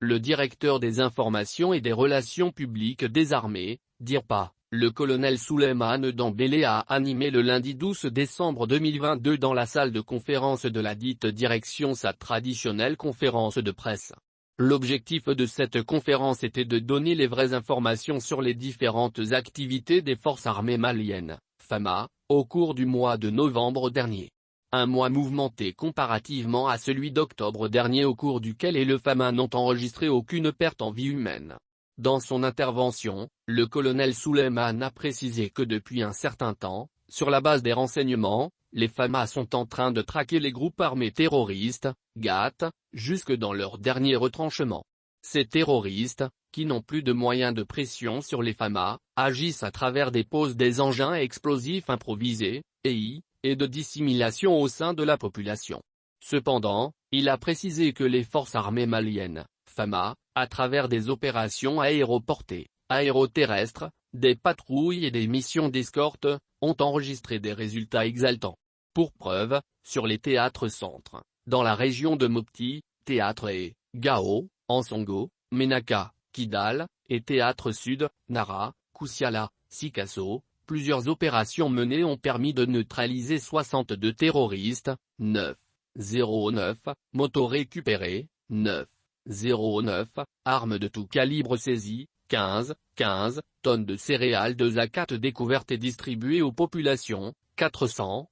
le directeur des informations et des relations publiques des armées, DIRPA, le colonel Souleymane Dembélé a animé le lundi 12 décembre 2022 dans la salle de conférence de la dite direction sa traditionnelle conférence de presse. L'objectif de cette conférence était de donner les vraies informations sur les différentes activités des forces armées maliennes, FAMA, au cours du mois de novembre dernier. Un mois mouvementé comparativement à celui d'octobre dernier au cours duquel le FAMA n'ont enregistré aucune perte en vie humaine. Dans son intervention, le colonel Souleymane a précisé que depuis un certain temps, sur la base des renseignements, les FAMA sont en train de traquer les groupes armés terroristes, GAT, jusque dans leur dernier retranchement. Ces terroristes, qui n'ont plus de moyens de pression sur les FAMA, agissent à travers des poses des engins explosifs improvisés, EI, et de dissimulation au sein de la population. Cependant, il a précisé que les forces armées maliennes, FAMA, à travers des opérations aéroportées, aéroterrestres, des patrouilles et des missions d'escorte, ont enregistré des résultats exaltants. Pour preuve, sur les théâtres centres, dans la région de Mopti, théâtre et, Gao, Ansongo, Menaka, Kidal, et théâtre sud, Nara, Koussiala, Sikasso, plusieurs opérations menées ont permis de neutraliser 62 terroristes, 9,09, motos récupérées, 9,09, armes de tout calibre saisies, 15 tonnes de céréales de zakat découvertes et distribuées aux populations, 400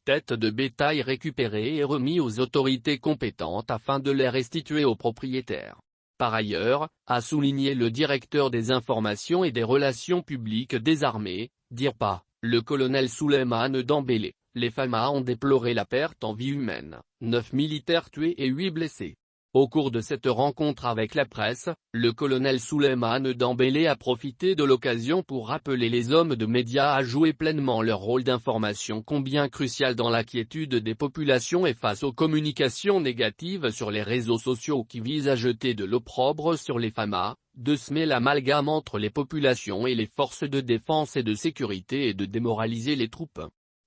têtes de bétail récupérées et remis aux autorités compétentes afin de les restituer aux propriétaires. Par ailleurs, a souligné le directeur des informations et des relations publiques des armées, DIRPA, le colonel Souleymane Dembélé, les FAMA ont déploré la perte en vie humaine, 9 militaires tués et 8 blessés. Au cours de cette rencontre avec la presse, le colonel Souleymane Dembélé a profité de l'occasion pour rappeler les hommes de médias à jouer pleinement leur rôle d'information combien crucial dans l'inquiétude des populations et face aux communications négatives sur les réseaux sociaux qui visent à jeter de l'opprobre sur les FAMA, de semer l'amalgame entre les populations et les forces de défense et de sécurité et de démoraliser les troupes.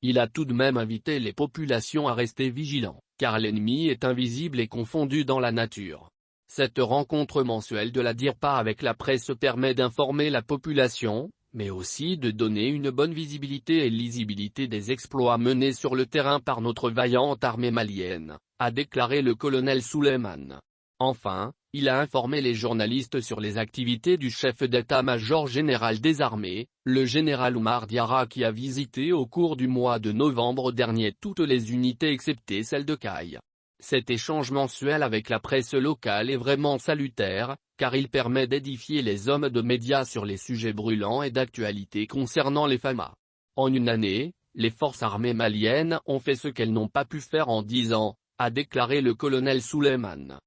Il a tout de même invité les populations à rester vigilants, car l'ennemi est invisible et confondu dans la nature. Cette rencontre mensuelle de la DIRPA avec la presse permet d'informer la population, mais aussi de donner une bonne visibilité et lisibilité des exploits menés sur le terrain par notre vaillante armée malienne, a déclaré le colonel Souleymane. Enfin, il a informé les journalistes sur les activités du chef d'état-major général des armées, le général Oumar Diarra qui a visité au cours du mois de novembre dernier toutes les unités excepté celle de Caille. Cet échange mensuel avec la presse locale est vraiment salutaire, car il permet d'édifier les hommes de médias sur les sujets brûlants et d'actualité concernant les FAMA. En une année, les forces armées maliennes ont fait ce qu'elles n'ont pas pu faire en 10 ans, a déclaré le colonel Souleymane.